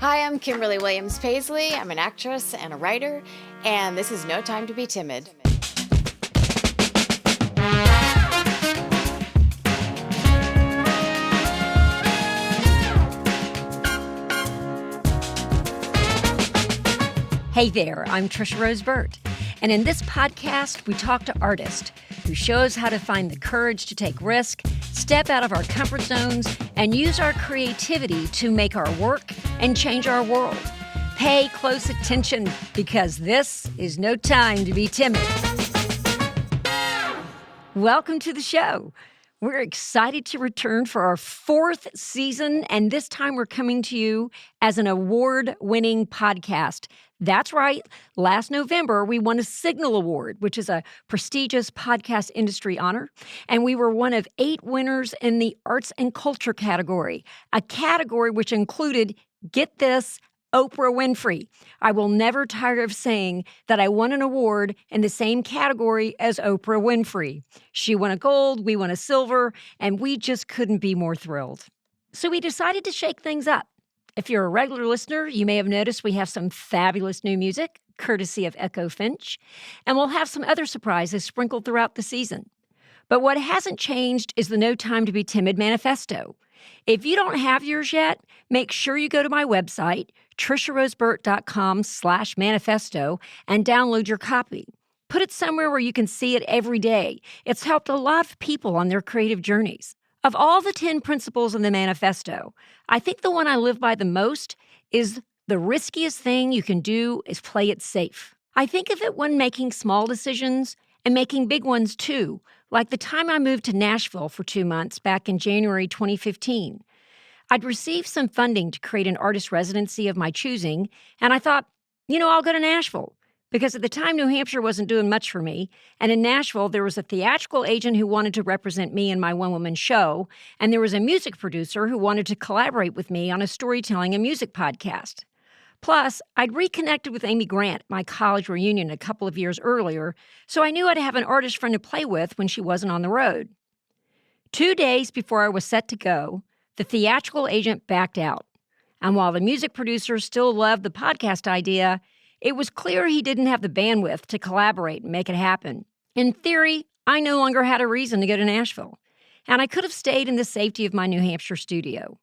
Hi, I'm Kimberly Williams-Paisley. I'm an actress and a writer, and this is No Time to Be Timid. Hey there, I'm Trisha Rose Burt, and in this podcast, we talk to artists who show us how to find the courage to take risk, step out of our comfort zones, and use our creativity to make our work and change our world. Pay close attention because this is no time to be timid. Welcome to the show. We're excited to return for our fourth season, and this time we're coming to you as an award-winning podcast. That's right. Last November, we won a Signal Award, which is a prestigious podcast industry honor, and we were one of 8 winners in the arts and culture category, a category which included, get this, Oprah Winfrey. I will never tire of saying that I won an award in the same category as Oprah Winfrey. She won a gold, we won a silver, and we just couldn't be more thrilled. So we decided to shake things up. If you're a regular listener, you may have noticed we have some fabulous new music, courtesy of Echo Finch, and we'll have some other surprises sprinkled throughout the season. But what hasn't changed is the No Time to Be Timid manifesto. If you don't have yours yet, make sure you go to my website, trisharoseburt.com/manifesto, and download your copy. Put it somewhere where you can see it every day. It's helped a lot of people on their creative journeys. Of all the 10 principles in the manifesto, I think the one I live by the most is the riskiest thing you can do is play it safe. I think of it when making small decisions and making big ones too, like the time I moved to Nashville for 2 months back in January 2015. I'd received some funding to create an artist residency of my choosing, and I thought, I'll go to Nashville. Because at the time, New Hampshire wasn't doing much for me, and in Nashville, there was a theatrical agent who wanted to represent me in my one-woman show, and there was a music producer who wanted to collaborate with me on a storytelling and music podcast. Plus, I'd reconnected with Amy Grant at my college reunion a couple of years earlier, so I knew I'd have an artist friend to play with when she wasn't on the road. 2 days before I was set to go, the theatrical agent backed out. And while the music producer still loved the podcast idea, it was clear he didn't have the bandwidth to collaborate and make it happen. In theory, I no longer had a reason to go to Nashville, and I could have stayed in the safety of my New Hampshire studio.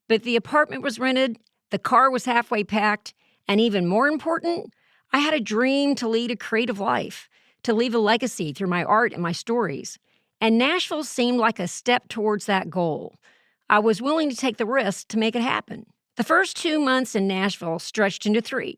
But the apartment was rented, the car was halfway packed, and even more important, I had a dream to lead a creative life, to leave a legacy through my art and my stories. And Nashville seemed like a step towards that goal. I was willing to take the risk to make it happen. The first 2 months in Nashville stretched into 3.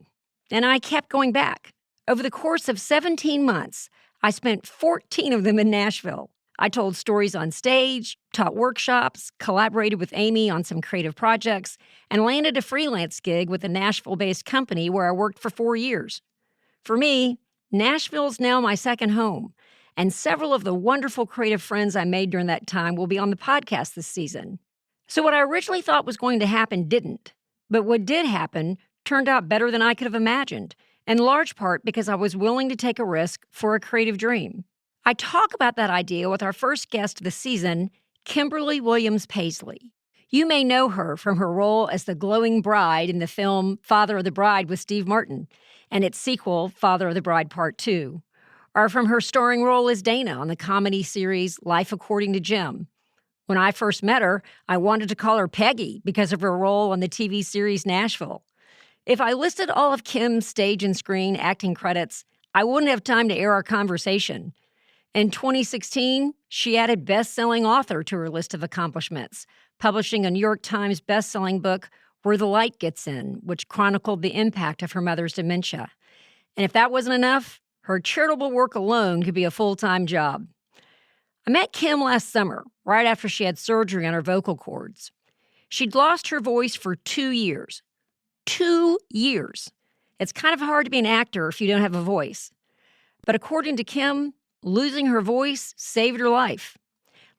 And I kept going back. Over the course of 17 months, I spent 14 of them in Nashville. I told stories on stage, taught workshops, collaborated with Amy on some creative projects, and landed a freelance gig with a Nashville-based company where I worked for 4 years. For me, Nashville's now my second home, and several of the wonderful creative friends I made during that time will be on the podcast this season. So what I originally thought was going to happen didn't. But what did happen turned out better than I could have imagined, in large part because I was willing to take a risk for a creative dream. I talk about that idea with our first guest of the season, Kimberly Williams-Paisley. You may know her from her role as the glowing bride in the film Father of the Bride with Steve Martin, and its sequel, Father of the Bride Part 2, or from her starring role as Dana on the comedy series Life According to Jim. When I first met her, I wanted to call her Peggy because of her role on the TV series Nashville. If I listed all of Kim's stage and screen acting credits, I wouldn't have time to air our conversation. In 2016, she added bestselling author to her list of accomplishments, publishing a New York Times bestselling book, Where the Light Gets In, which chronicled the impact of her mother's dementia. And if that wasn't enough, her charitable work alone could be a full-time job. I met Kim last summer, right after she had surgery on her vocal cords. She'd lost her voice for 2 years. 2 years. It's kind of hard to be an actor if you don't have a voice. But according to Kim, losing her voice saved her life.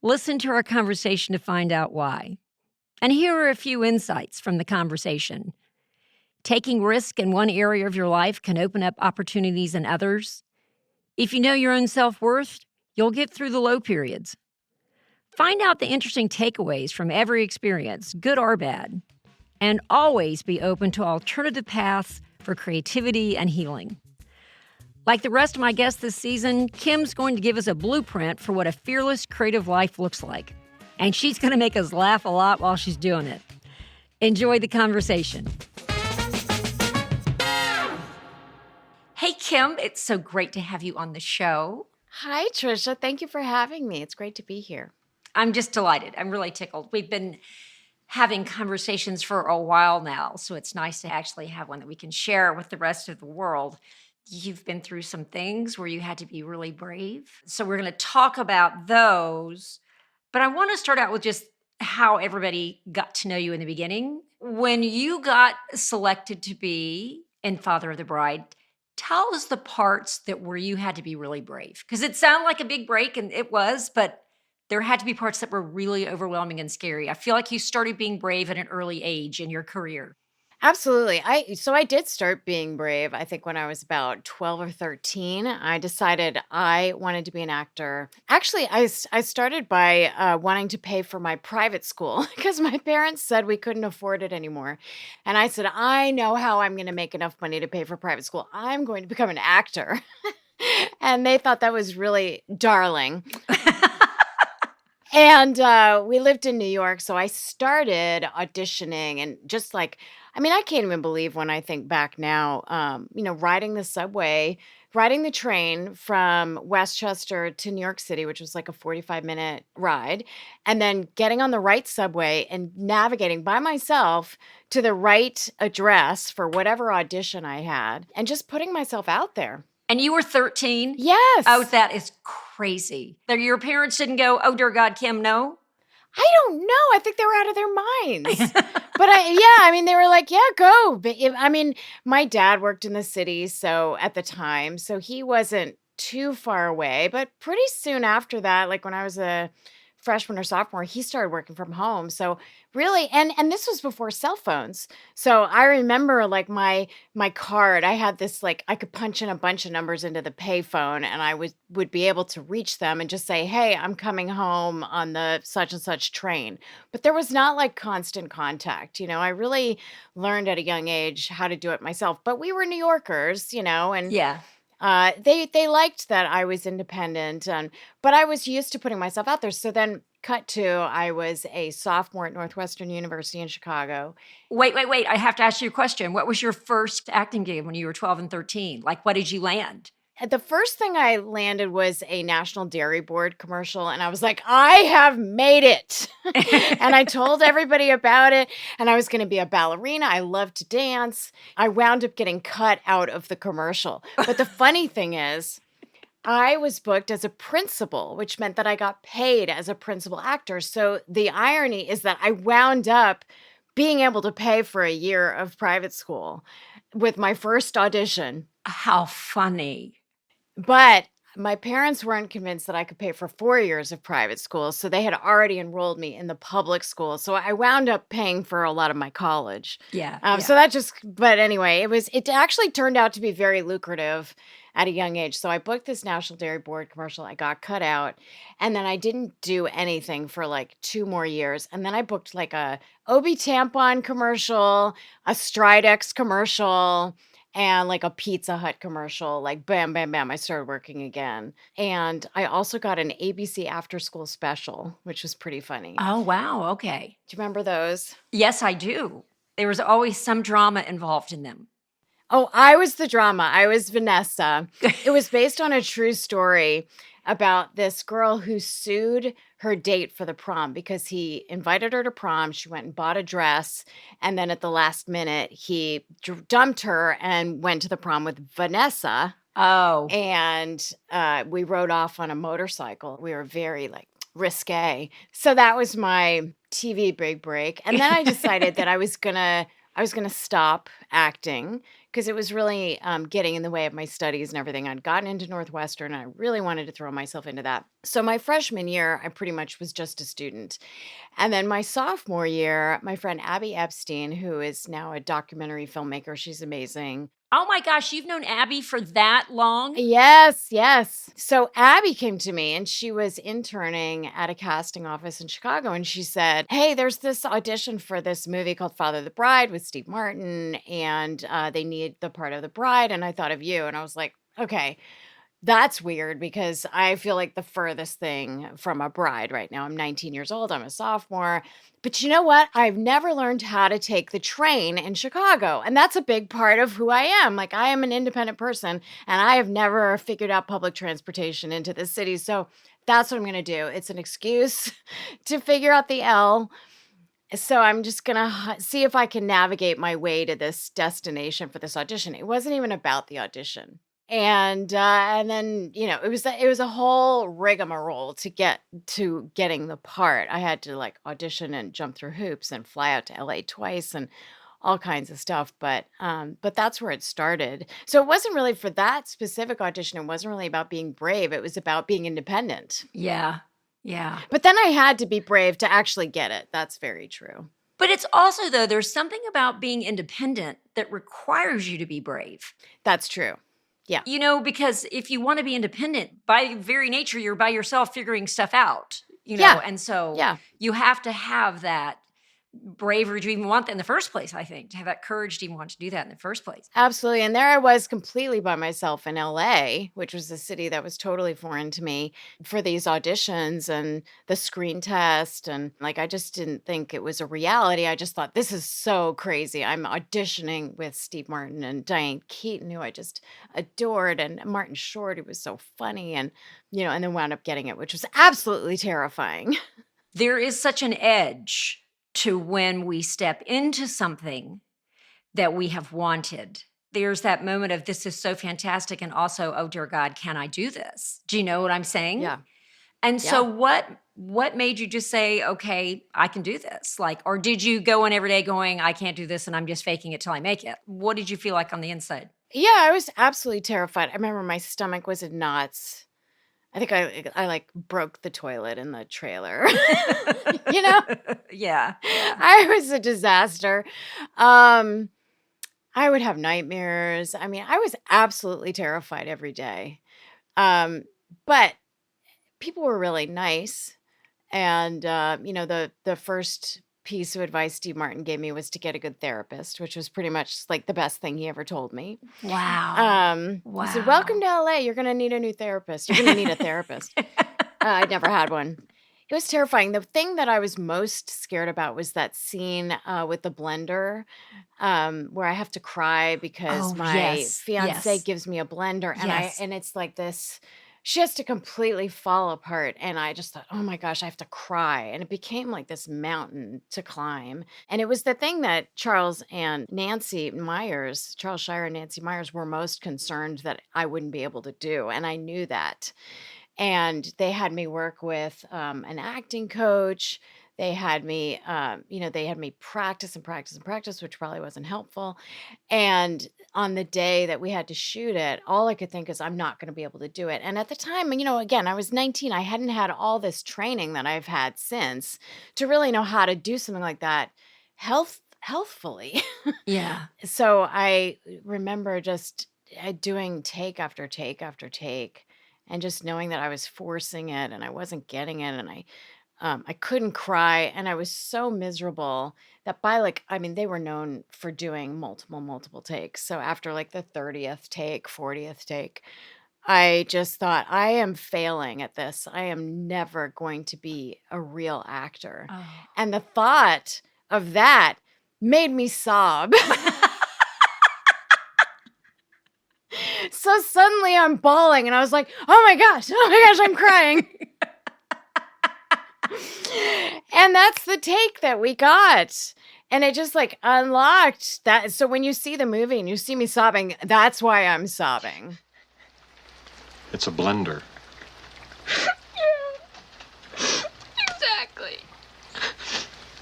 Listen to our conversation to find out why. And here are a few insights from the conversation. Taking risk in one area of your life can open up opportunities in others. If you know your own self-worth, you'll get through the low periods. Find out the interesting takeaways from every experience, good or bad. and always be open to alternative paths for creativity and healing. Like the rest of my guests this season, Kim's going to give us a blueprint for what a fearless creative life looks like. And she's going to make us laugh a lot while she's doing it. Enjoy the conversation. Hey, Kim, it's so great to have you on the show. Hi, Trisha. Thank you for having me. It's great to be here. I'm just delighted. I'm really tickled. We've been having conversations for a while now, so it's nice to actually have one that we can share with the rest of the world. You've been through some things where you had to be really brave. So we're going to talk about those. But I want to start out with just how everybody got to know you in the beginning. When you got selected to be in Father of the Bride, tell us the parts that where you had to be really brave. Because it sounded like a big break, and it was, but there had to be parts that were really overwhelming and scary. I feel like you started being brave at an early age in your career. Absolutely. I did start being brave, I think when I was about 12 or 13. I decided I wanted to be an actor. Actually, I started by wanting to pay for my private school because my parents said we couldn't afford it anymore. And I said, I know how I'm going to make enough money to pay for private school. I'm going to become an actor. And they thought that was really darling. And we lived in New York, so I started auditioning and just like, I mean, I can't even believe when I think back now, riding the subway, riding the train from Westchester to New York City, which was like a 45-minute ride, and then getting on the right subway and navigating by myself to the right address for whatever audition I had and just putting myself out there. And you were 13? Yes. Oh, that is crazy. Your parents didn't go, oh, dear God, Kim, no? I don't know. I think they were out of their minds. But they were like, yeah, go. But my dad worked in the city, so at the time, so he wasn't too far away. But pretty soon after that, like when I was a freshman or sophomore, he started working from home. So really, and this was before cell phones. So I remember like my card, I had this like I could punch in a bunch of numbers into the payphone and I would be able to reach them and just say, "Hey, I'm coming home on the such and such train." But there was not like constant contact. I really learned at a young age how to do it myself. But we were New Yorkers, and Yeah. they liked that I was independent, but I was used to putting myself out there. So then, cut to I was a sophomore at Northwestern University in Chicago. Wait. I have to ask you a question. What was your first acting gig when you were 12 and 13? Like, what did you land? The first thing I landed was a National Dairy Board commercial, and I was like, I have made it. And I told everybody about it, and I was going to be a ballerina. I loved to dance. I wound up getting cut out of the commercial. But the funny thing is, I was booked as a principal, which meant that I got paid as a principal actor. So the irony is that I wound up being able to pay for a year of private school with my first audition. How funny. But my parents weren't convinced that I could pay for 4 years of private school, so they had already enrolled me in the public school. So I wound up paying for a lot of my college. Yeah. So but anyway, it actually turned out to be very lucrative at a young age. So I booked this National Dairy Board commercial. I got cut out, and then I didn't do anything for like 2 more years. And then I booked like a OB tampon commercial, a Stridex commercial, and like a Pizza Hut commercial, like bam, bam, bam, I started working again. And I also got an ABC after school special, which was pretty funny. Oh, wow. Okay. Do you remember those? Yes, I do. There was always some drama involved in them. Oh, I was the drama. I was Vanessa. It was based on a true story about this girl who sued her date for the prom because he invited her to prom. She went and bought a dress. And then at the last minute, he dumped her and went to the prom with Vanessa. Oh. And we rode off on a motorcycle. We were very like risque. So that was my TV big break. And then I decided that I was gonna stop acting because it was really getting in the way of my studies and everything. I'd gotten into Northwestern and I really wanted to throw myself into that. So my freshman year, I pretty much was just a student. And then my sophomore year, my friend Abby Epstein, who is now a documentary filmmaker, she's amazing. Oh my gosh, you've known Abby for that long? Yes, yes. So Abby came to me and she was interning at a casting office in Chicago. And she said, "Hey, there's this audition for this movie called Father of the Bride with Steve Martin, and they need the part of the bride. And I thought of you." And I was like, okay, that's weird because I feel like the furthest thing from a bride right now. I'm 19 years old. I'm a sophomore. But you know what? I've never learned how to take the train in Chicago. And that's a big part of who I am. Like, I am an independent person and I have never figured out public transportation into the city. So that's what I'm going to do. It's an excuse to figure out the L. So I'm just going to see if I can navigate my way to this destination for this audition. It wasn't even about the audition. And then, it was a whole rigmarole to get to getting the part. I had to like audition and jump through hoops and fly out to LA twice and all kinds of stuff. But that's where it started. So it wasn't really for that specific audition. It wasn't really about being brave. It was about being independent. Yeah. Yeah. But then I had to be brave to actually get it. That's very true. But it's also, though, there's something about being independent that requires you to be brave. That's true. Yeah. Because if you want to be independent, by very nature, you're by yourself figuring stuff out, Yeah. And so Yeah. you have to have that bravery to even want that in the first place, I think, to have that courage to even want to do that in the first place. Absolutely. And there I was completely by myself in LA, which was a city that was totally foreign to me for these auditions and the screen test. And like, I just didn't think it was a reality. I just thought, this is so crazy. I'm auditioning with Steve Martin and Diane Keaton, who I just adored, and Martin Short, who was so funny, and then wound up getting it, which was absolutely terrifying. There is such an edge to when we step into something that we have wanted. There's that moment of, this is so fantastic, and also, oh dear God, can I do this? Do you know what I'm saying? Yeah. And so what made you just say, okay, I can do this? Like, or did you go in every day going, I can't do this and I'm just faking it till I make it? What did you feel like on the inside? Yeah, I was absolutely terrified. I remember my stomach was in knots. I think I like broke the toilet in the trailer. Yeah. I was a disaster. I would have nightmares. I mean, I was absolutely terrified every day. But people were really nice. And, the first piece of advice Steve Martin gave me was to get a good therapist, which was pretty much like the best thing he ever told me. Wow. He said, "Welcome to LA. You're going to need a new therapist. You're going to need a therapist." I'd never had one. It was terrifying. The thing that I was most scared about was that scene with the blender where I have to cry because my fiance gives me a blender, and it's like this. She has to completely fall apart. And I just thought, oh my gosh, I have to cry. And it became like this mountain to climb. And it was the thing that Charles Shire and Nancy Myers were most concerned that I wouldn't be able to do. And I knew that. And they had me work with an acting coach. They had me, practice and practice and practice, which probably wasn't helpful. And on the day that we had to shoot it, all I could think is, I'm not going to be able to do it. And at the time, again, I was 19. I hadn't had all this training that I've had since to really know how to do something like that healthfully. Yeah. So I remember just doing take after take after take, and just knowing that I was forcing it and I wasn't getting it, and I couldn't cry, and I was so miserable that they were known for doing multiple takes. So after like the 30th take, 40th take, I just thought, I am failing at this. I am never going to be a real actor. Oh. And the thought of that made me sob. So suddenly I'm bawling, and I was like, oh my gosh, I'm crying. And that's the take that we got. And it just like unlocked that. So when you see the movie and you see me sobbing, that's why I'm sobbing. It's a blender. Yeah. Exactly.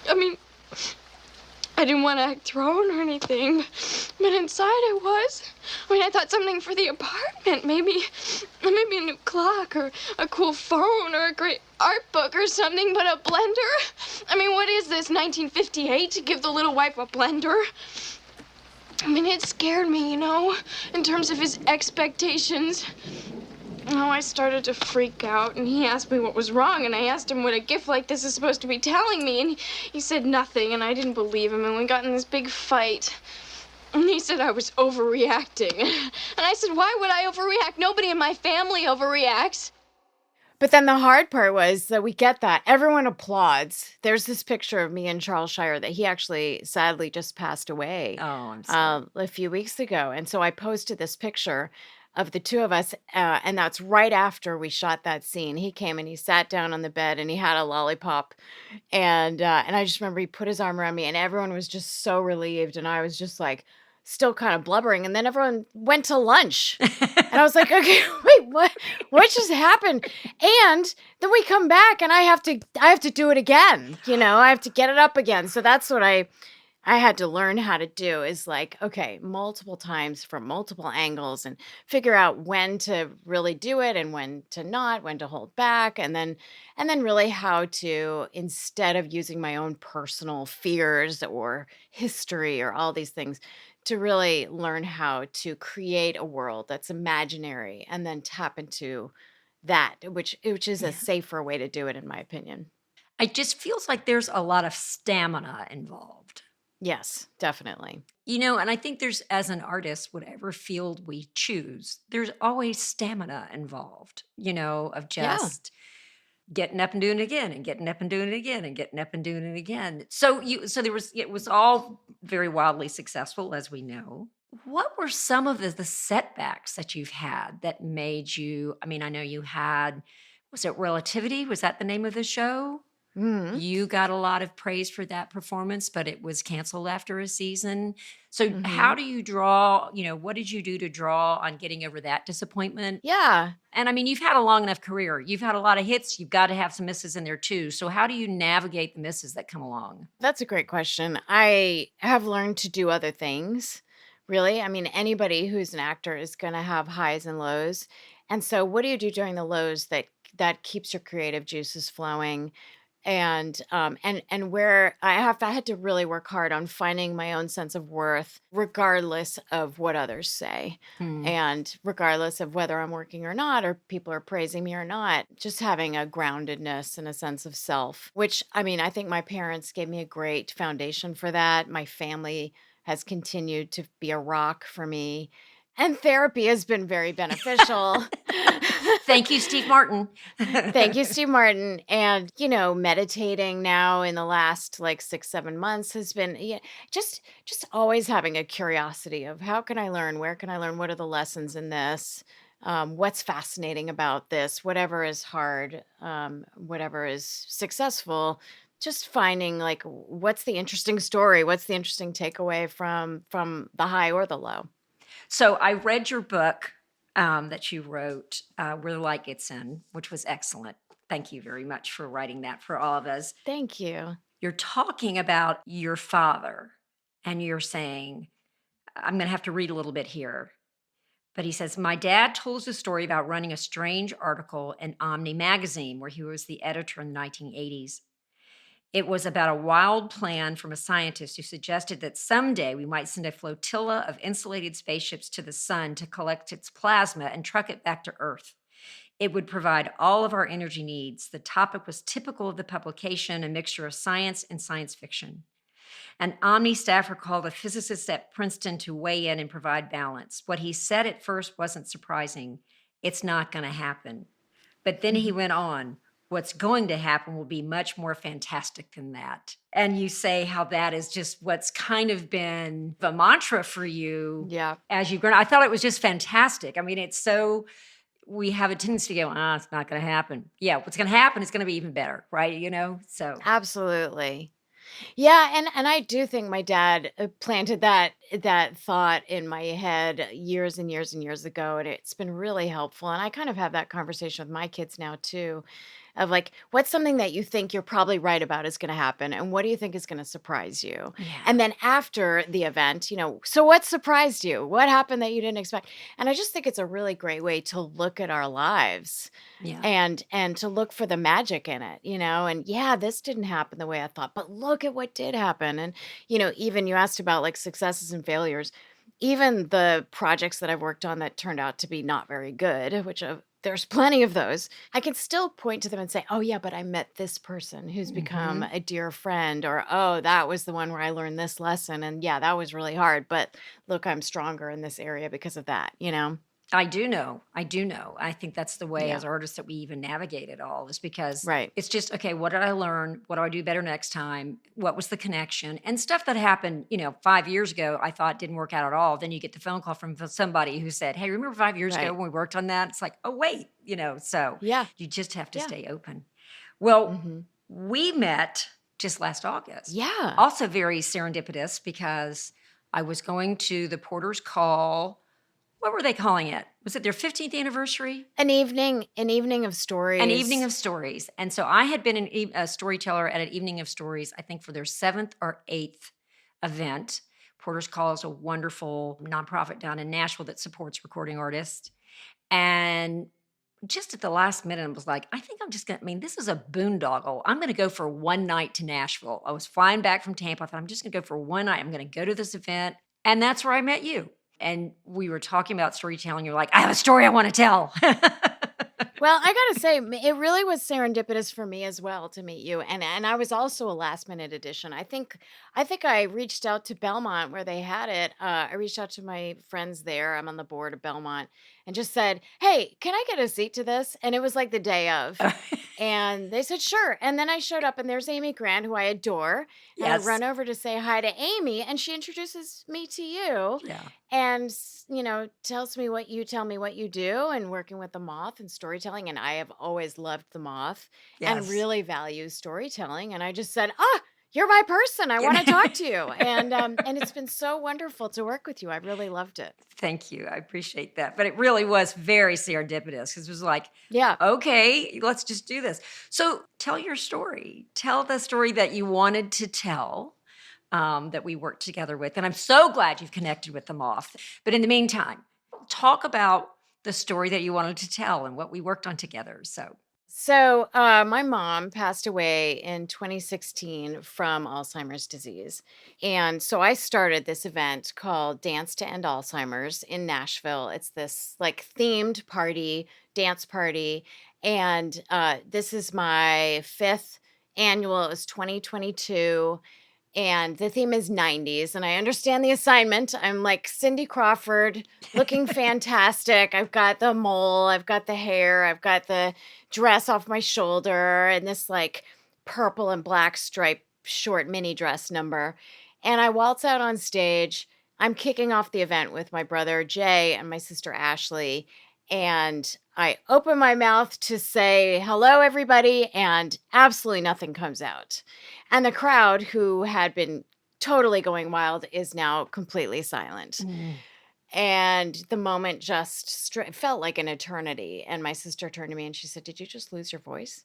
I mean, I didn't want to act thrown or anything, but inside I was. I thought something for the apartment, maybe a new clock or a cool phone or a great art book or something, but a blender? What is this, 1958, to give the little wife a blender? I mean, it scared me, in terms of his expectations. Oh, I started to freak out, and he asked me what was wrong, and I asked him what a gift like this is supposed to be telling me, and he said nothing, and I didn't believe him, and we got in this big fight. And he said I was overreacting. And I said, why would I overreact? Nobody in my family overreacts. But then the hard part was that we get that. Everyone applauds. There's this picture of me and Charles Shire that he actually sadly just passed away Oh, I'm sorry. a few weeks ago. And so I posted this picture of the two of us, and that's right after we shot that scene. He came and he sat down on the bed and he had a lollipop, and I just remember he put his arm around me, and everyone was just so relieved, and I was just like still kind of blubbering, and then everyone went to lunch, and I was like, okay, wait, what just happened? And then we come back, and I have to do it again. I have to get it up again. So that's what I had to learn how to do, is like, okay, multiple times from multiple angles, and figure out when to really do it and when to not, when to hold back. And then really how to, instead of using my own personal fears or history or all these things, to really learn how to create a world that's imaginary and then tap into that, which is a safer way to do it, in my opinion. It just feels like there's a lot of stamina involved. Yes, definitely. And I think there's, as an artist, whatever field we choose, there's always stamina involved, of just getting up and doing it again and getting up and doing it again and getting up and doing it again. So it was all very wildly successful, as we know. What were some of the setbacks that you've had that made you, I mean, I know you had, was it Relativity? Was that the name of the show? Mhm. You got a lot of praise for that performance, but it was canceled after a season. So how do you draw, what did you do to draw on getting over that disappointment? Yeah. And I mean, you've had a long enough career. You've had a lot of hits. You've got to have some misses in there too. So how do you navigate the misses that come along? That's a great question. I have learned to do other things, really. I mean, anybody who's an actor is going to have highs and lows. And so what do you do during the lows that keeps your creative juices flowing? And where I had to really work hard on finding my own sense of worth, regardless of what others say, and regardless of whether I'm working or not, or people are praising me or not. Just having a groundedness and a sense of self, which, I mean, I think my parents gave me a great foundation for that. My family has continued to be a rock for me, and therapy has been very beneficial. Thank you, Steve Martin. Thank you, Steve Martin. And, meditating now in the last like 6-7 months has been just always having a curiosity of how can I learn? Where can I learn? What are the lessons in this? What's fascinating about this? Whatever is hard, whatever is successful, just finding like what's the interesting story? What's the interesting takeaway from the high or the low? So I read your book that you wrote, Where the Light Gets In, which was excellent. Thank you very much for writing that for all of us. Thank you. You're talking about your father, and you're saying, I'm going to have to read a little bit here. But he says, my dad told us a story about running a strange article in Omni magazine, where he was the editor in the 1980s. It was about a wild plan from a scientist who suggested that someday we might send a flotilla of insulated spaceships to the sun to collect its plasma and truck it back to Earth. It would provide all of our energy needs. The topic was typical of the publication, a mixture of science and science fiction. An Omni staffer called a physicist at Princeton to weigh in and provide balance. What he said at first wasn't surprising. It's not going to happen. But then he went on. What's going to happen will be much more fantastic than that. And you say how that is just what's kind of been the mantra for you as you've grown. I thought it was just fantastic. I mean, it's so, we have a tendency to go, it's not going to happen. Yeah, what's going to happen is going to be even better, right? So. Absolutely. Yeah, and I do think my dad planted that thought in my head years and years and years ago, and it's been really helpful. And I kind of have that conversation with my kids now too, of like, what's something that you think you're probably right about is going to happen, and what do you think is going to surprise you? Yeah. And then after the event, so what surprised you? What happened that you didn't expect? And I just think it's a really great way to look at our lives. Yeah. And to look for the magic in it, and this didn't happen the way I thought, but look at what did happen. And, even you asked about like successes and failures. even the projects that I've worked on that turned out to be not very good, which there's plenty of those, I can still point to them and say, oh, yeah, but I met this person who's become Mm-hmm. a dear friend, or, oh, that was the one where I learned this lesson. And yeah, that was really hard, but look, I'm stronger in this area because of that, you know? I do know. I do know. I think that's the way Yeah. as artists that we even navigate it all is because Right. it's just, okay, what did I learn? What do I do better next time? What was the connection? And stuff that happened, 5 years ago, I thought didn't work out at all. Then you get the phone call from somebody who said, hey, remember 5 years ago Right. when we worked on that? It's like, oh, wait, so Yeah. you just have to Yeah. stay open. Well, Hmm. we met just last August. Yeah. Also very serendipitous because I was going to the Porter's Call. What were they calling it? Was it their 15th anniversary? An evening of stories. An evening of stories. And so I had been a storyteller at an evening of stories, I think for their 7th or 8th event. Porter's Call is a wonderful nonprofit down in Nashville that supports recording artists. And just at the last minute, I was like, I think I'm just going to, this is a boondoggle. I'm going to go for one night to Nashville. I was flying back from Tampa. I thought, I'm just going to go for one night. I'm going to go to this event. And that's where I met you. And we were talking about storytelling. You're like, I have a story I want to tell. Well, I gotta say, it really was serendipitous for me as well to meet you, and I was also a last minute addition. I think I reached out to Belmont where they had it. I reached out to my friends there. I'm on the board of Belmont, and just said, "Hey, can I get a seat to this?" And it was like the day of, and they said, "Sure." And then I showed up, and there's Amy Grant, who I adore, and I Yes. run over to say hi to Amy, and she introduces me to you. Yeah. And tells me what you tell me what you do, and working with the moth and storytelling, and I have always loved the moth and Yes. really value storytelling, and I just said, you're my person, I want to talk to you. And it's been so wonderful to work with you. I really loved it. Thank you. I appreciate that. But it really was very serendipitous because it was like, Yeah. okay, let's just do this. So tell your story. Tell the story that you wanted to tell. That we worked together with. And I'm so glad you've connected with the moth. But in the meantime, talk about the story that you wanted to tell and what we worked on together. So my mom passed away in 2016 from Alzheimer's disease. And so I started this event called Dance to End Alzheimer's in Nashville. It's this like themed party, dance party. And this is my 5th annual. It was 2022. And the theme is 90s. And I understand the assignment. I'm like Cindy Crawford, looking fantastic. I've got the mole, I've got the hair, I've got the dress off my shoulder, and this like purple and black striped short mini dress number. And I waltz out on stage. I'm kicking off the event with my brother Jay and my sister Ashley. And I open my mouth to say, hello, everybody, and absolutely nothing comes out. And the crowd, who had been totally going wild, is now completely silent. And the moment just felt like an eternity. And my sister turned to me and she said, did you just lose your voice?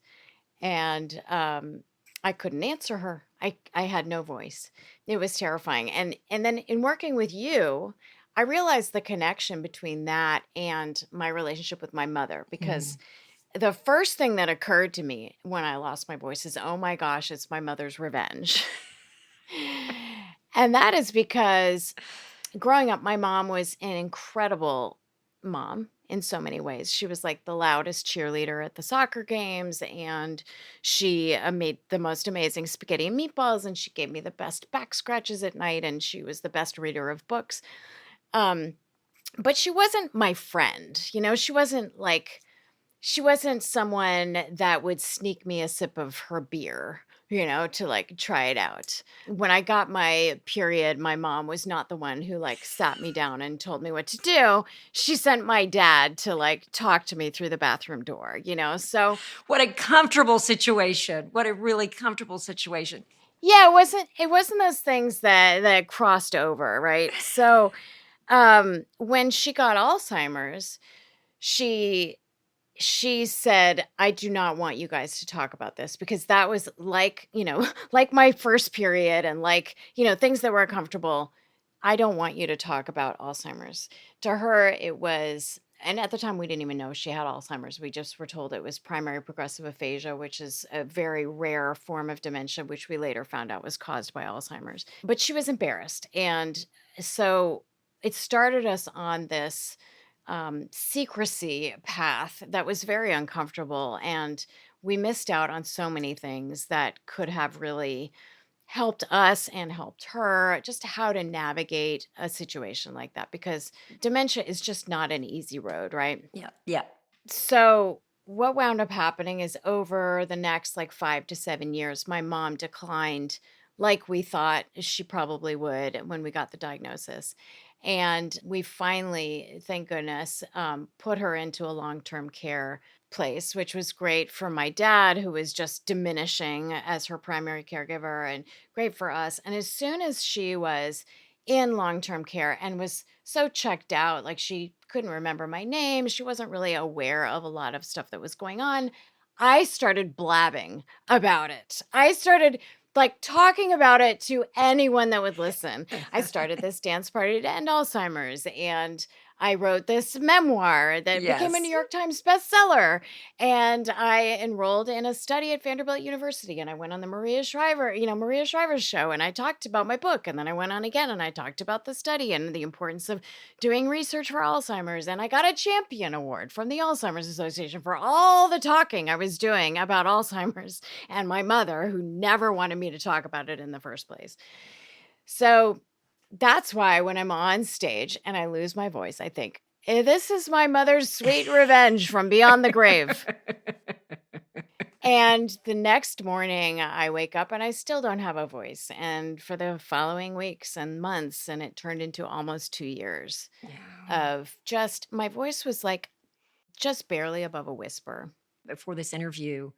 And I couldn't answer her. I had no voice. It was terrifying. And then in working with you, I realized the connection between that and my relationship with my mother, because the first thing that occurred to me when I lost my voice is, oh my gosh, it's my mother's revenge. And that is because growing up, my mom was an incredible mom in so many ways. She was like the loudest cheerleader at the soccer games, and she made the most amazing spaghetti and meatballs, and she gave me the best back scratches at night, and she was the best reader of books. But she wasn't my friend. She wasn't someone that would sneak me a sip of her beer, to like try it out. When I got my period, my mom was not the one who like sat me down and told me what to do. She sent my dad to like talk to me through the bathroom door, so. What a comfortable situation. What a really comfortable situation. Yeah, it wasn't those things that crossed over, right? So when she got Alzheimer's, she said, I do not want you guys to talk about this, because that was like, like my first period, and like, things that were uncomfortable. I don't want you to talk about Alzheimer's. To her, it was, and at the time we didn't even know she had Alzheimer's. We just were told it was primary progressive aphasia, which is a very rare form of dementia, which we later found out was caused by Alzheimer's. But she was embarrassed. And so it started us on this secrecy path that was very uncomfortable. And we missed out on so many things that could have really helped us and helped her, just how to navigate a situation like that, because dementia is just not an easy road, right? Yeah. Yeah. So what wound up happening is over the next like 5 to 7 years, my mom declined like we thought she probably would when we got the diagnosis. And we finally, thank goodness, put her into a long-term care place, which was great for my dad, who was just diminishing as her primary caregiver, and great for us. And as soon as she was in long-term care and was so checked out, like she couldn't remember my name, she wasn't really aware of a lot of stuff that was going on, I started blabbing about it. I started like talking about it to anyone that would listen. I started this dance party to end Alzheimer's, and I wrote this memoir that became a Yes. New York Times bestseller. And I enrolled in a study at Vanderbilt University, and I went on the Maria Shriver's show, and I talked about my book. And then I went on again and I talked about the study and the importance of doing research for Alzheimer's. And I got a champion award from the Alzheimer's Association for all the talking I was doing about Alzheimer's and my mother, who never wanted me to talk about it in the first place. So that's why when I'm on stage and I lose my voice, I think, this is my mother's sweet revenge from beyond the grave. And the next morning, I wake up and I still don't have a voice. And for the following weeks and months, and it turned into almost 2 years of just, my voice was like just barely above a whisper. Before this interview,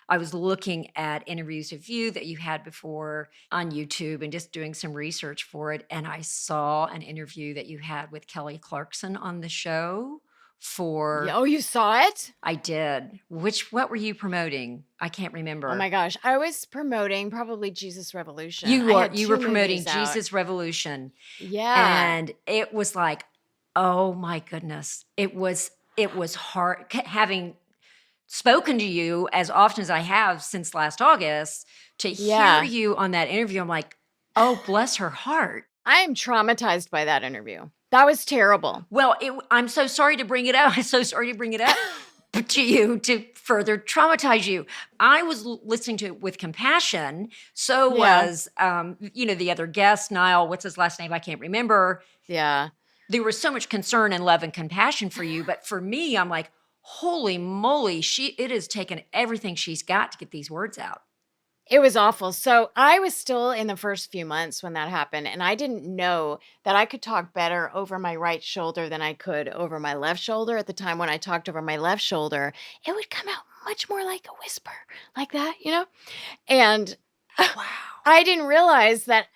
I was looking at interviews of you that you had before on YouTube and just doing some research for it. And I saw an interview that you had with Kelly Clarkson on the show for. Oh, you saw it? I did. What were you promoting? I can't remember. Oh my gosh. I was promoting probably Jesus Revolution. You I were had you 2 were promoting movies out. Jesus Revolution. Yeah. And it was like, oh my goodness. It was hard having spoken to you as often as I have since last August, to Yeah. hear you on that interview. I'm like, oh, bless her heart. I'm traumatized by that interview. That was terrible. Well, I'm so sorry to bring it up. I'm so sorry to bring it up to you to further traumatize you. I was listening to it with compassion. So Yeah. was, the other guest, Niall, what's his last name? I can't remember. Yeah. There was so much concern and love and compassion for you. But for me, I'm like, holy moly, it has taken everything she's got to get these words out. It was awful. So I was still in the first few months when that happened, and I didn't know that I could talk better over my right shoulder than I could over my left shoulder. At the time when I talked over my left shoulder, it would come out much more like a whisper, like that, And Wow. I didn't realize that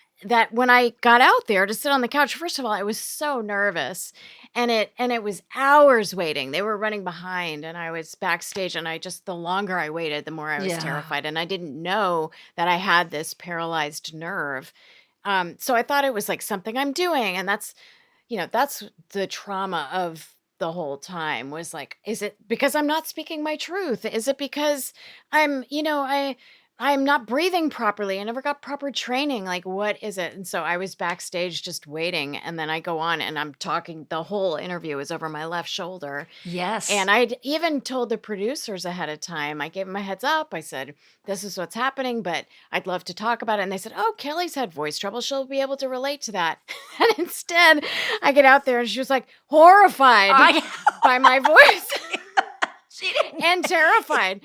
when I got out there to sit on the couch, first of all, I was so nervous, and it was hours waiting. They were running behind, and I was backstage, and the longer I waited, the more I was Yeah. terrified, and I didn't know that I had this paralyzed nerve. So I thought it was like something I'm doing, and that's the trauma of the whole time, was like, is it because I'm not speaking my truth? Is it because I'm not breathing properly? I never got proper training. Like, what is it? And so I was backstage just waiting. And then I go on and I'm talking. The whole interview is over my left shoulder. Yes. And I'd even told the producers ahead of time. I gave them a heads up. I said, this is what's happening, but I'd love to talk about it. And they said, oh, Kelly's had voice trouble. She'll be able to relate to that. And instead, I get out there and she was like horrified by my voice She didn't. and terrified.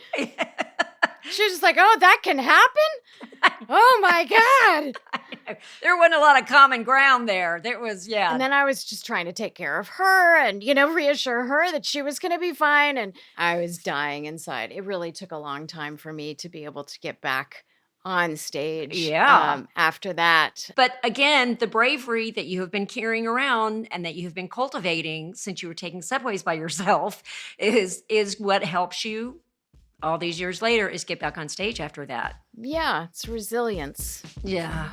She was just like, oh, that can happen? Oh, my God. There wasn't a lot of common ground there. There was, yeah. And then I was just trying to take care of her and, reassure her that she was going to be fine. And I was dying inside. It really took a long time for me to be able to get back on stage. Yeah. After that. But again, the bravery that you have been carrying around and that you have been cultivating since you were taking subways by yourself is what helps you all these years later, is get back on stage after that. Yeah, it's resilience. Yeah.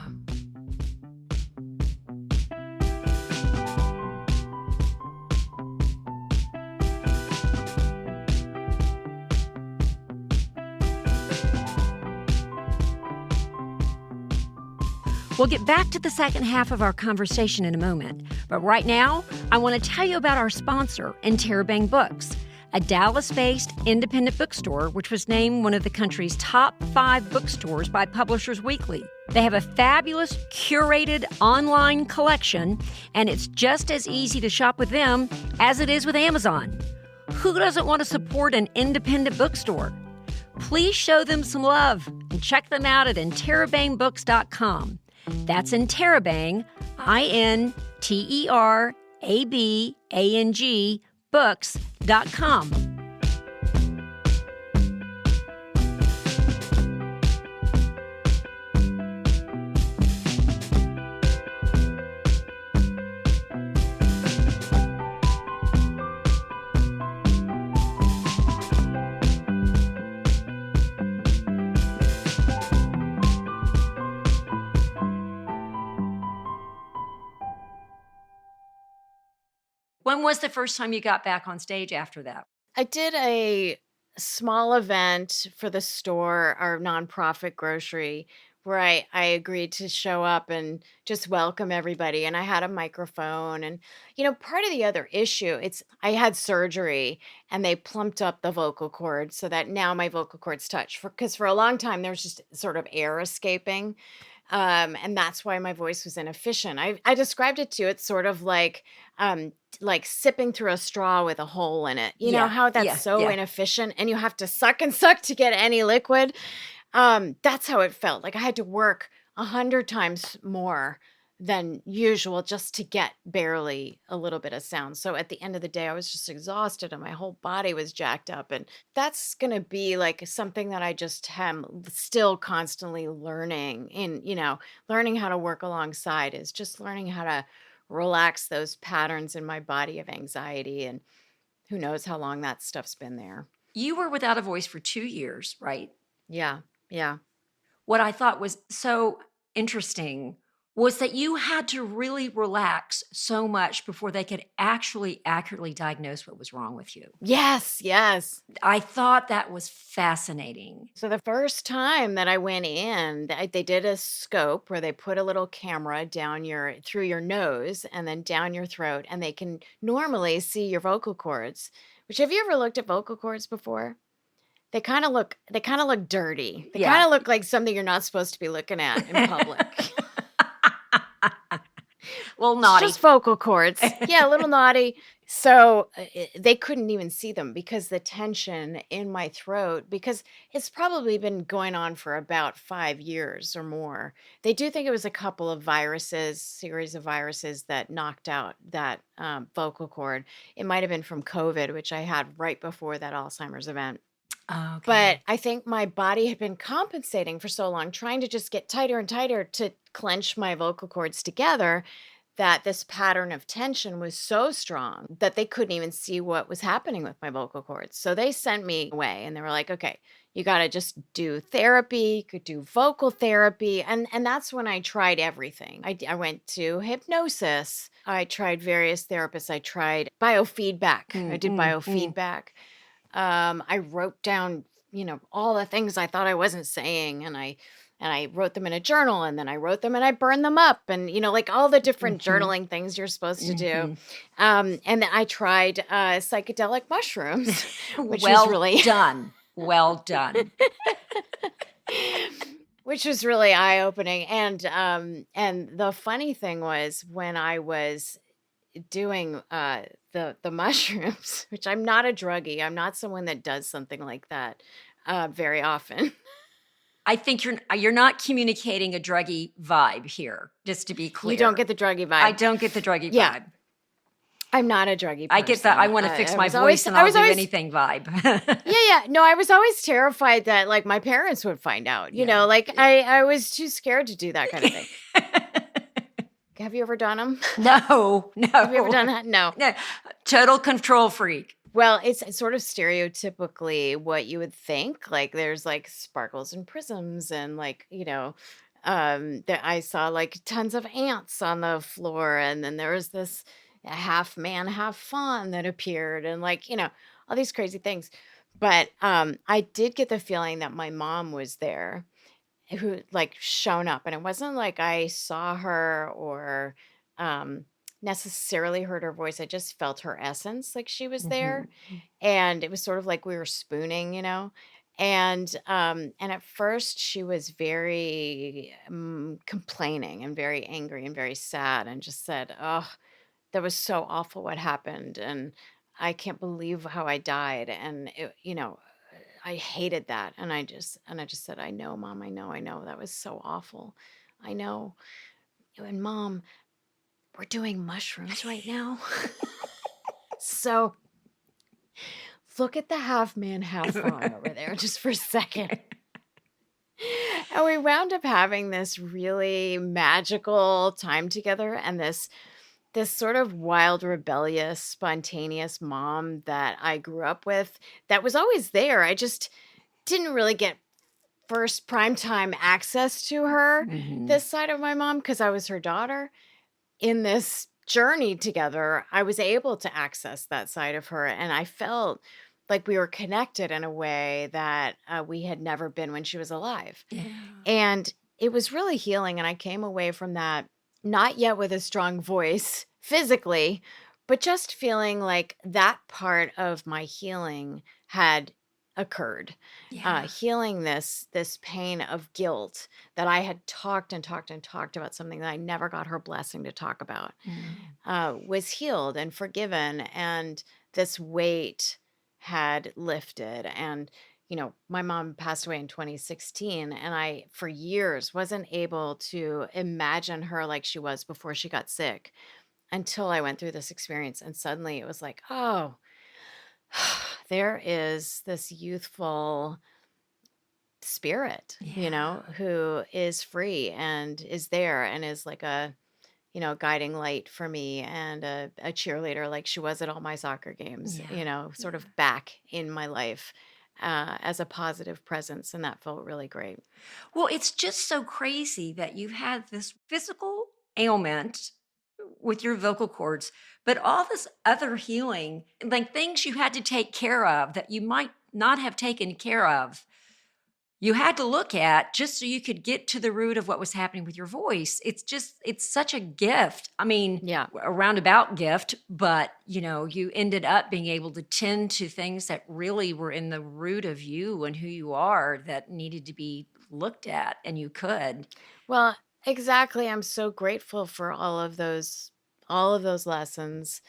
We'll get back to the second half of our conversation in a moment. But right now, I want to tell you about our sponsor, Interrobang Books, a Dallas-based independent bookstore which was named one of the country's top 5 bookstores by Publishers Weekly. They have a fabulous curated online collection, and it's just as easy to shop with them as it is with Amazon. Who doesn't want to support an independent bookstore? Please show them some love and check them out at interrobangbooks.com. That's Interrobang, INTERABANG, books.com. When was the first time you got back on stage after that? I did a small event for the store, our nonprofit grocery, where I agreed to show up and just welcome everybody. And I had a microphone. And, part of the other issue, I had surgery and they plumped up the vocal cords so that now my vocal cords touch. Because for a long time, there was just sort of air escaping. And that's why my voice was inefficient. I described it to you. It's sort of like sipping through a straw with a hole in it. You know how that's inefficient and you have to suck and suck to get any liquid. That's how it felt. Like I had to work 100 times more than usual just to get barely a little bit of sound. So at the end of the day, I was just exhausted and my whole body was jacked up. And that's going to be like something that I just am still constantly learning learning how to work alongside is just learning how to relax those patterns in my body of anxiety. And who knows how long that stuff's been there. You were without a voice for 2 years, right? Yeah. What I thought was so interesting was that you had to really relax so much before they could actually accurately diagnose what was wrong with you. Yes. I thought that was fascinating. So the first time that I went in, they did a scope where they put a little camera down through your nose and then down your throat, and they can normally see your vocal cords. Which, have you ever looked at vocal cords before? They kind of look dirty. They kind of look like something you're not supposed to be looking at in public. Well, naughty. It's just vocal cords. Yeah, a little naughty. So they couldn't even see them because the tension in my throat, because it's probably been going on for about 5 years or more. They do think it was a couple of series of viruses that knocked out that vocal cord. It might have been from COVID, which I had right before that Alzheimer's event. Oh, okay. But I think my body had been compensating for so long, trying to just get tighter and tighter to clench my vocal cords together, that this pattern of tension was so strong that they couldn't even see what was happening with my vocal cords. So they sent me away and they were like, okay, you got to just do therapy, you could do vocal therapy. And that's when I tried everything. I went to hypnosis. I tried various therapists. I tried biofeedback. I did biofeedback. I wrote down, all the things I thought I wasn't saying, and I wrote them in a journal, and then I wrote them and I burned them up, and like all the different journaling things you're supposed to do. And then I tried psychedelic mushrooms, which was really well done. Which was really eye-opening. And the funny thing was when I was doing the mushrooms, which I'm not a druggie. I'm not someone that does something like that very often. I think you're not communicating a druggy vibe here, just to be clear. You don't get the druggy vibe. I don't get the druggy vibe. I'm not a druggy person. I get that I want to fix my voice and I'll do anything vibe. Yeah. No, I was always terrified that like my parents would find out, I was too scared to do that kind of thing. Have you ever done them? No. Have you ever done that? No. Total control freak. Well, it's sort of stereotypically what you would think. Like there's like sparkles and prisms and like, that I saw like tons of ants on the floor. And then there was this half man, half fawn that appeared and like, all these crazy things. But I did get the feeling that my mom was there, who like shown up, and it wasn't like I saw her or necessarily heard her voice. I just felt her essence, like she was there. Mm-hmm. And it was sort of like we were spooning, and at first she was very complaining and very angry and very sad, and just said, "Oh, that was so awful what happened, and I can't believe how I died, and I hated that." And I just said, "I know, Mom, I know. That was so awful. I know. And Mom, we're doing mushrooms right now." So look at the half man, half frog over there just for a second. And we wound up having this really magical time together, and this sort of wild, rebellious, spontaneous mom that I grew up with that was always there. I just didn't really get first primetime access to her, Mm-hmm. this side of my mom, because I was her daughter. In this journey together, I was able to access that side of her, and I felt like we were connected in a way that we had never been when she was alive. Yeah. And it was really healing. And I came away from that, not yet with a strong voice physically, but just feeling like that part of my healing had occurred. Yeah. Healing this pain of guilt that I had talked and talked and talked about, something that I never got her blessing to talk about, was healed and forgiven. And this weight had lifted. And my mom passed away in 2016, and I, for years, wasn't able to imagine her like she was before she got sick until I went through this experience. And suddenly it was like, oh, there is this youthful spirit, Yeah. who is free and is there and is like a, guiding light for me, and a cheerleader like she was at all my soccer games, Yeah. sort of back in my life as a positive presence. And that felt really great. Well, it's just so crazy that you had this physical ailment with your vocal cords, but all this other healing, like things you had to take care of that you might not have taken care of, you had to look at just so you could get to the root of what was happening with your voice. It's such a gift. I mean, Yeah. a roundabout gift, but you ended up being able to tend to things that really were in the root of you and who you are that needed to be looked at, and you could. Well, exactly. I'm so grateful for all of those lessons.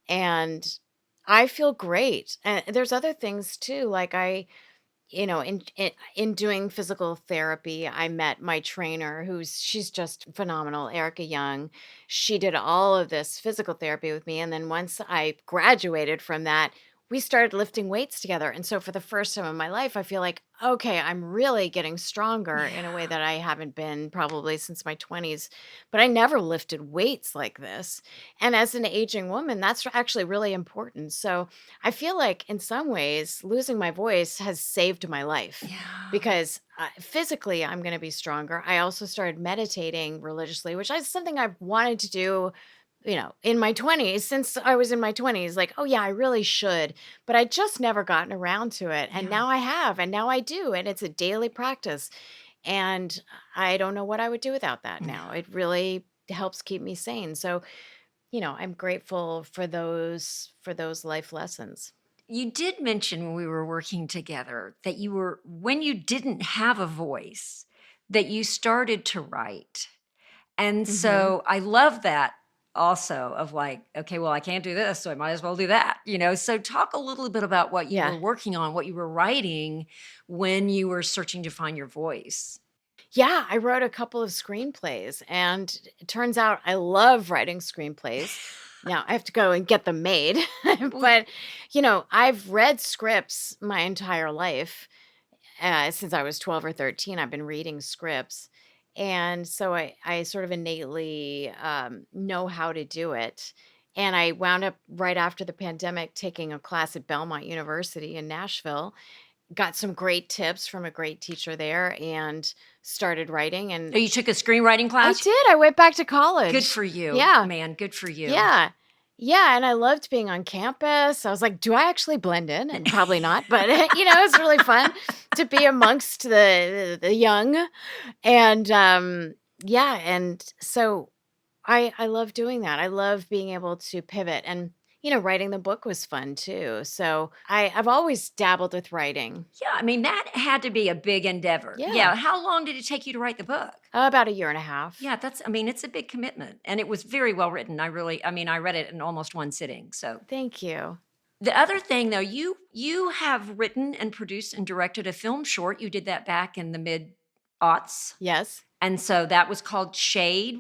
And I feel great. And there's other things too. Like in doing physical therapy, I met my trainer, she's just phenomenal, Erica Young. She did all of this physical therapy with me, and then once I graduated from that, we started lifting weights together. And so for the first time in my life, I feel like, okay, I'm really getting stronger in a way Yeah. that I haven't been probably since my 20s. But I never lifted weights like this. And as an aging woman, that's actually really important. So I feel like in some ways, losing my voice has saved my life, Yeah. because physically I'm going to be stronger. I also started meditating religiously, which is something I've wanted to do, in my 20s, since I was in my 20s. Like, oh yeah, I really should, but I just never gotten around to it. And Yeah. now I have, and now I do. And it's a daily practice. And I don't know what I would do without that now. It really helps keep me sane. So, I'm grateful for those life lessons. You did mention when we were working together that when you didn't have a voice, that you started to write. And Mhm. so I love that also, of like, okay, well, I can't do this, so I might as well do that. So talk a little bit about what you Yeah. were working on, what you were writing when you were searching to find your voice. Yeah, I wrote a couple of screenplays, and it turns out I love writing screenplays. Now I have to go and get them made. But, I've read scripts my entire life. Since I was 12 or 13, I've been reading scripts. And so I sort of innately know how to do it. And I wound up right after the pandemic taking a class at Belmont University in Nashville, got some great tips from a great teacher there, and started writing. Oh, And you took a screenwriting I class? did. I went back to college. Good for you. Yeah. Man, good for you. Yeah. Yeah. And I loved being on campus. I was like, do I actually blend in? And probably not. But, it was really fun to be amongst the young. And yeah. And so I love doing that. I love being able to pivot, and writing the book was fun too. So I've always dabbled with writing. Yeah, I mean, that had to be a big endeavor. Yeah. Yeah, how long did it take you to write the book? About a year and a half. Yeah, I mean, it's a big commitment, and it was very well written. I mean, I read it in almost one sitting. So Thank you. the other thing, though, you have written and produced and directed a film short. You did that back in the mid aughts. Yes. And so that was called Shade.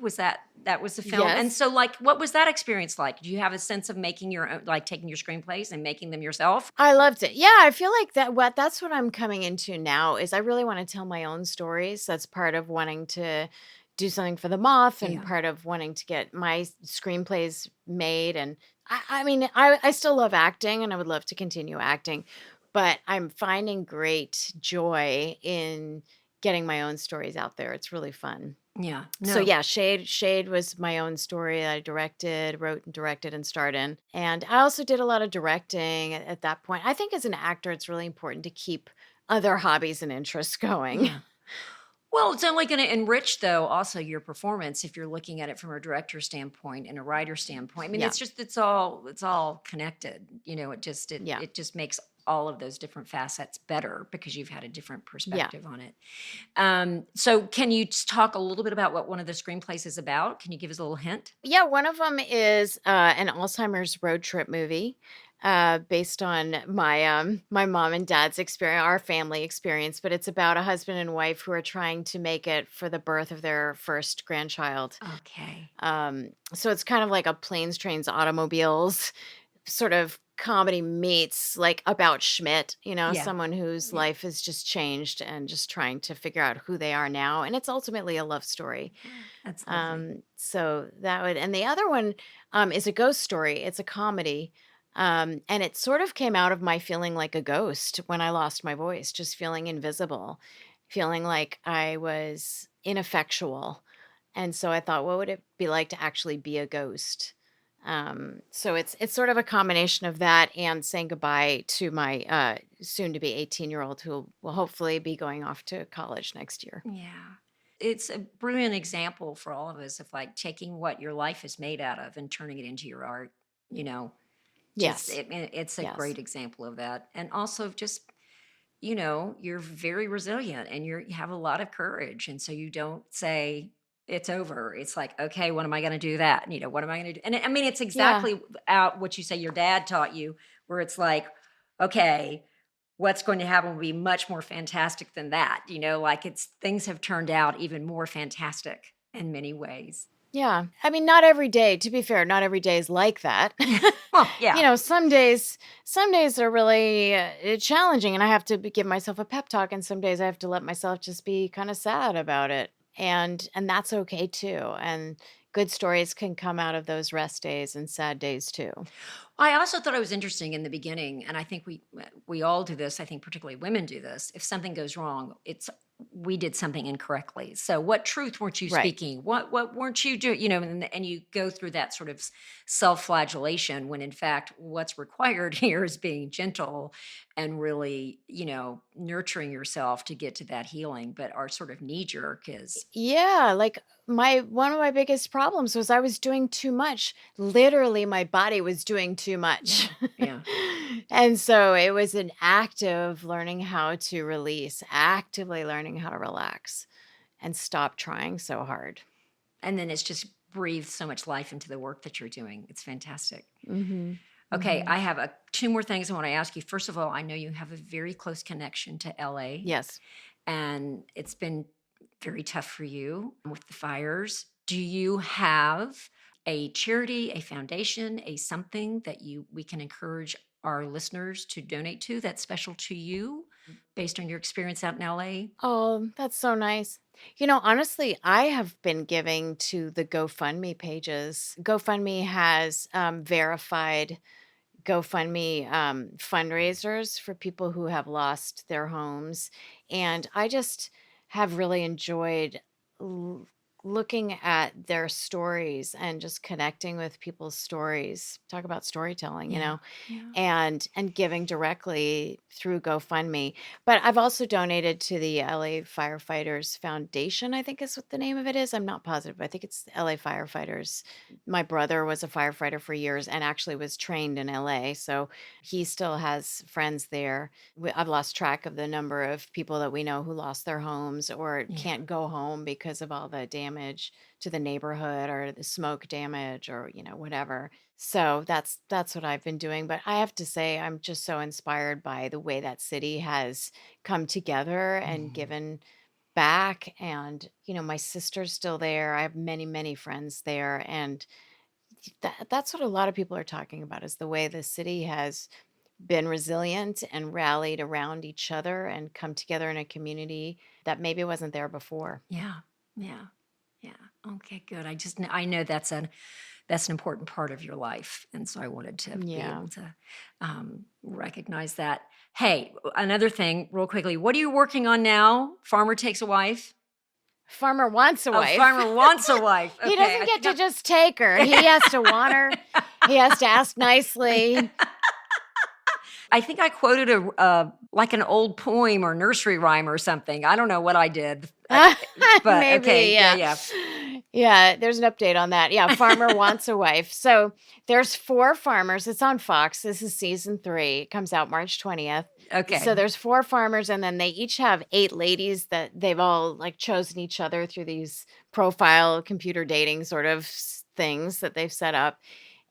That was the film? And Yes. so, like, what was that experience like? Do you have a sense of making your own, like taking your screenplays and making them yourself? I loved it. Yeah, I feel like that's what I'm coming into now is I really want to tell my own stories. That's part of wanting to do something for the Moth and Yeah. part of wanting to get my screenplays made. And I mean, I still love acting and I would love to continue acting, but I'm finding great joy in getting my own stories out there. It's really fun. Yeah. So No. yeah, Shade was my own story that I wrote and directed and starred in. And I also did a lot of directing at that point. I think as an actor, it's really important to keep other hobbies and interests going. Yeah. Well, it's only going to enrich, though, also your performance if you're looking at it from a director standpoint and a writer standpoint. I mean, Yeah. it's all connected. Yeah. It just makes all of those different facets better because you've had a different perspective on it. So, can you just talk a little bit about what one of the screenplays is about? Can you give us a little hint? Yeah, one of them is an Alzheimer's road trip movie based on my mom and dad's experience, our family experience, but it's about a husband and wife who are trying to make it for the birth of their first grandchild. Okay. So it's kind of like a planes, trains, automobiles sort of comedy meets like about Schmidt, Yeah. someone whose Yeah. life has just changed and just trying to figure out who they are now. And it's ultimately a love story. That's lovely. So that would, and the other one is a ghost story. It's a comedy. And it sort of came out of my feeling like a ghost when I lost my voice, just feeling invisible, feeling like I was ineffectual. And so I thought, what would it be like to actually be a ghost? So it's sort of a combination of that and saying goodbye to my soon to be 18-year-old who will hopefully be going off to college next year. Yeah. It's a brilliant example for all of us of like taking what your life is made out of and turning it into your art, Yes. It's a Yes. great example of that. And also just, you're very resilient and you have a lot of courage. And so you don't say it's over. It's like, okay, when am I going to do that? What am I going to do? And I mean, it's exactly out what you say your dad taught you, where it's like, okay, what's going to happen will be much more fantastic than that. Like things have turned out even more fantastic in many ways. Yeah. I mean, not every day, to be fair, not every day is like that. Well, yeah. Some days are really challenging and I have to give myself a pep talk, and some days I have to let myself just be kind of sad about it. And that's okay too. And good stories can come out of those rest days and sad days too. I also thought it was interesting in the beginning, and I think we all do this. I think particularly women do this. If something goes wrong, we did something incorrectly. So what truth weren't you Right. speaking? What weren't you doing? And you go through that sort of self-flagellation when in fact what's required here is being gentle and really, nurturing yourself to get to that healing. But our sort of knee jerk is Yeah, like one of my biggest problems was I was doing too much. Literally, my body was doing too much. Yeah. And so it was an act of learning how to release, actively learning how to relax and stop trying so hard. and then it's just breathed so much life into the work that you're doing. It's fantastic. Mm-hmm. Okay, I have two more things I want to ask you. First of all, I know you have a very close connection to LA. Yes. And it's been very tough for you with the fires. Do you have a charity, a foundation, a something that we can encourage our listeners to donate to that's special to you based on your experience out in LA? Oh, that's so nice. Honestly, I have been giving to the GoFundMe pages. GoFundMe has verified GoFundMe fundraisers for people who have lost their homes. And I just have really enjoyed looking at their stories and just connecting with people's stories. Talk about storytelling, Yeah. and giving directly through GoFundMe. But I've also donated to the LA Firefighters Foundation, I think is what the name of it is. I'm not positive. I think it's the LA Firefighters. My brother was a firefighter for years and actually was trained in LA, so he still has friends there. I've lost track of the number of people that we know who lost their homes or Yeah. can't go home because of all the damage to the neighborhood or the smoke damage or whatever. So that's what I've been doing. But I have to say, I'm just so inspired by the way that city has come together and given back. And my sister's still there. I have many, many friends there, and that's what a lot of people are talking about, is the way the city has been resilient and rallied around each other and come together in a community that maybe wasn't there before. Yeah. Yeah. Yeah. Okay, good. I know that's an important part of your life, and so I wanted to be Yeah. able to recognize that. Hey, another thing, real quickly, what are you working on now? Farmer takes a wife. Farmer wants a wife. Oh, farmer wants a wife. He Okay, doesn't I get think to just take her. He has to want her. He has to ask nicely. I think I quoted like an old poem or nursery rhyme or something. I don't know what I did, but Maybe, okay, yeah. Yeah, there's an update on that. Yeah, Farmer Wants a Wife. So there's 4 farmers. It's on Fox. This is season 3. It comes out March 20th. Okay. So there's 4 farmers, and then they each have 8 ladies that they've all like chosen each other through these profile computer dating sort of things that they've set up.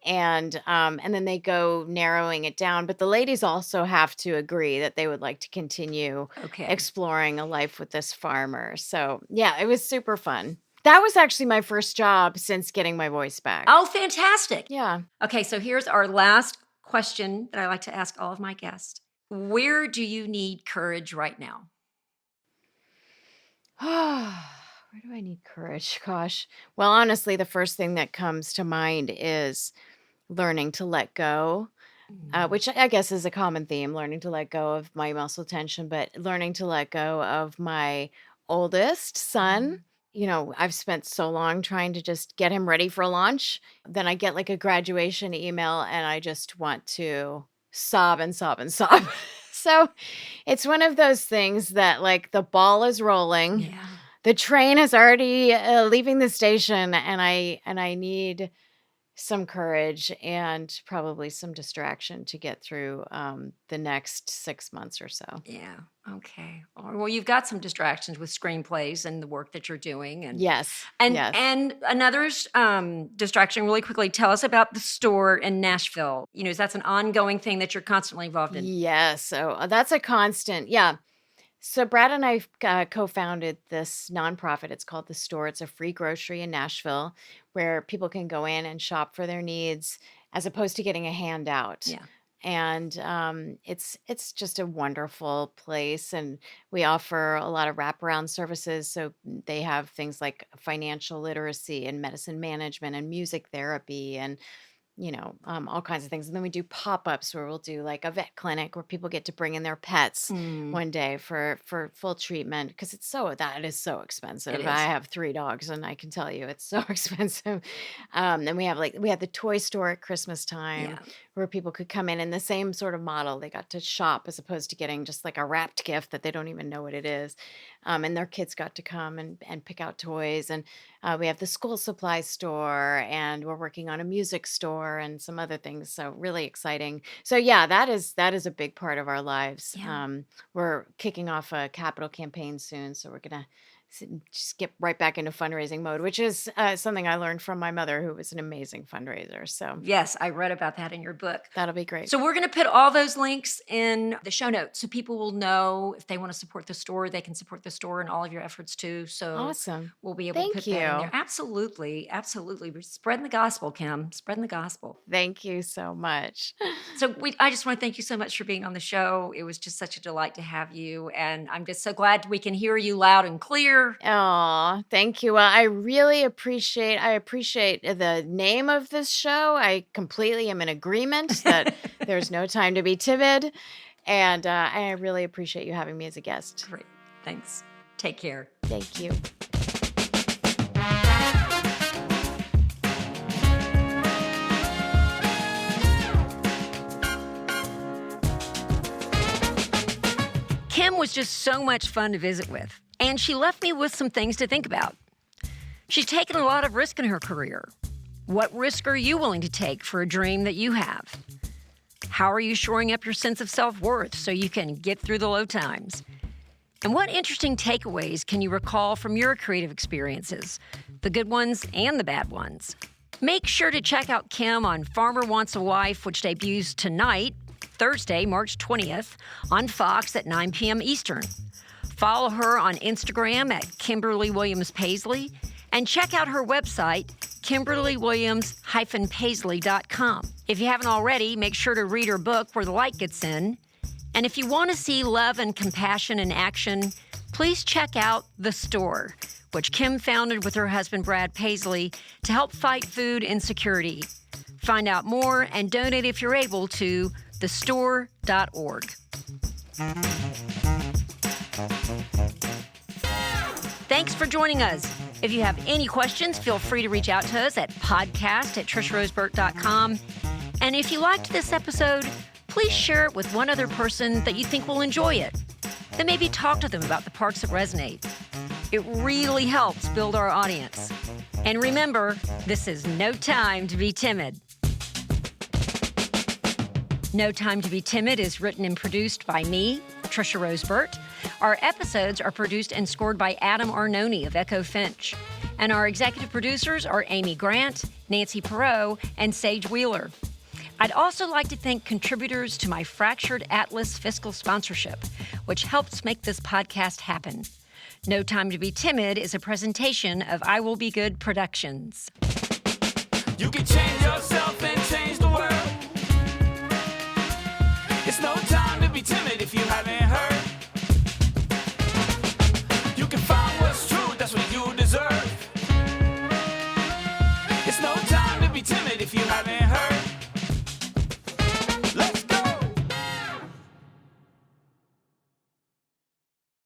And then they go narrowing it down. But the ladies also have to agree that they would like to continue exploring a life with this farmer. So yeah, it was super fun. That was actually my first job since getting my voice back. Oh, fantastic. Yeah. Okay, so here's our last question that I like to ask all of my guests. Where do you need courage right now? Where do I need courage? Gosh. Well, honestly, the first thing that comes to mind is learning to let go, which I guess is a common theme, learning to let go of my muscle tension, but learning to let go of my oldest son. I've spent so long trying to just get him ready for launch. Then I get like a graduation email and I just want to sob and sob and sob. So it's one of those things that like the ball is rolling. Yeah. The train is already leaving the station, and I need some courage and probably some distraction to get through the next 6 months or so. Yeah. Okay. Well, you've got some distractions with screenplays and the work that you're doing, and Yes. and yes. and another distraction. Really quickly, tell us about the store in Nashville. Is that an ongoing thing that you're constantly involved in? Yes. So that's a constant. Yeah. So Brad and I co-founded this nonprofit. It's called The Store. It's a free grocery in Nashville where people can go in and shop for their needs as opposed to getting a handout. Yeah. And it's just a wonderful place. And we offer a lot of wraparound services. So they have things like financial literacy and medicine management and music therapy and all kinds of things. And then we do pop-ups where we'll do like a vet clinic where people get to bring in their pets one day for full treatment, because that is so expensive. It is. I have 3 dogs and I can tell you it's so expensive. And we have the toy store at Christmas time where people could come in the same sort of model. They got to shop as opposed to getting just like a wrapped gift that they don't even know what it is. And their kids got to come and pick out toys. And we have the school supply store, and we're working on a music store and some other things. So really exciting. So yeah, that is a big part of our lives. Yeah. We're kicking off a capital campaign soon. So we're going to just get right back into fundraising mode, which is something I learned from my mother, who was an amazing fundraiser. So Yes, I read about that in your book. that'll be great. So we're going to put all those links in the show notes so people will know if they want to support the store, they can support the store and all of your efforts too. So Awesome. we'll be able to put that in there. Absolutely. Absolutely. We're spreading the gospel, Kim. Spreading the gospel. Thank you so much. So I just want to thank you so much for being on the show. It was just such a delight to have you. And I'm just so glad we can hear you loud and clear. Oh, thank you. Well, I really appreciate the name of this show. I completely am in agreement that there's no time to be timid. And I really appreciate you having me as a guest. Great. Thanks. Take care. Thank you. was just so much fun to visit with, and she left me with some things to think about. She's taken a lot of risk in her career. What risk are you willing to take for a dream that you have? How are you shoring up your sense of self-worth so you can get through the low times? And what interesting takeaways can you recall from your creative experiences, the good ones and the bad ones? Make sure to check out Kim on Farmer Wants a Wife, which debuts tonight, Thursday, March 20th, on Fox at 9 p.m. Eastern. Follow her on Instagram at Kimberly Williams-Paisley, and check out her website, KimberlyWilliams-Paisley.com. If you haven't already, make sure to read her book, Where the Light Gets In. And if you want to see love and compassion in action, please check out The Store, which Kim founded with her husband, Brad Paisley, to help fight food insecurity. Find out more and donate if you're able to thestore.org. Thanks for joining us. If you have any questions, feel free to reach out to us at podcast@trisharoseburt.com. And if you liked this episode, please share it with one other person that you think will enjoy it. Then maybe talk to them about the parts that resonate. It really helps build our audience. And remember, this is no time to be timid. No Time to Be Timid is written and produced by me, Trisha Rose Burt. Our episodes are produced and scored by Adam Arnone of Echo Finch. And our executive producers are Amy Grant, Nancy Perot, and Sage Wheeler. I'd also like to thank contributors to my Fractured Atlas fiscal sponsorship, which helps make this podcast happen. No Time to Be Timid is a presentation of I Will Be Good Productions. You can change yourself and change the world. It's no time to be timid if you haven't heard. You can find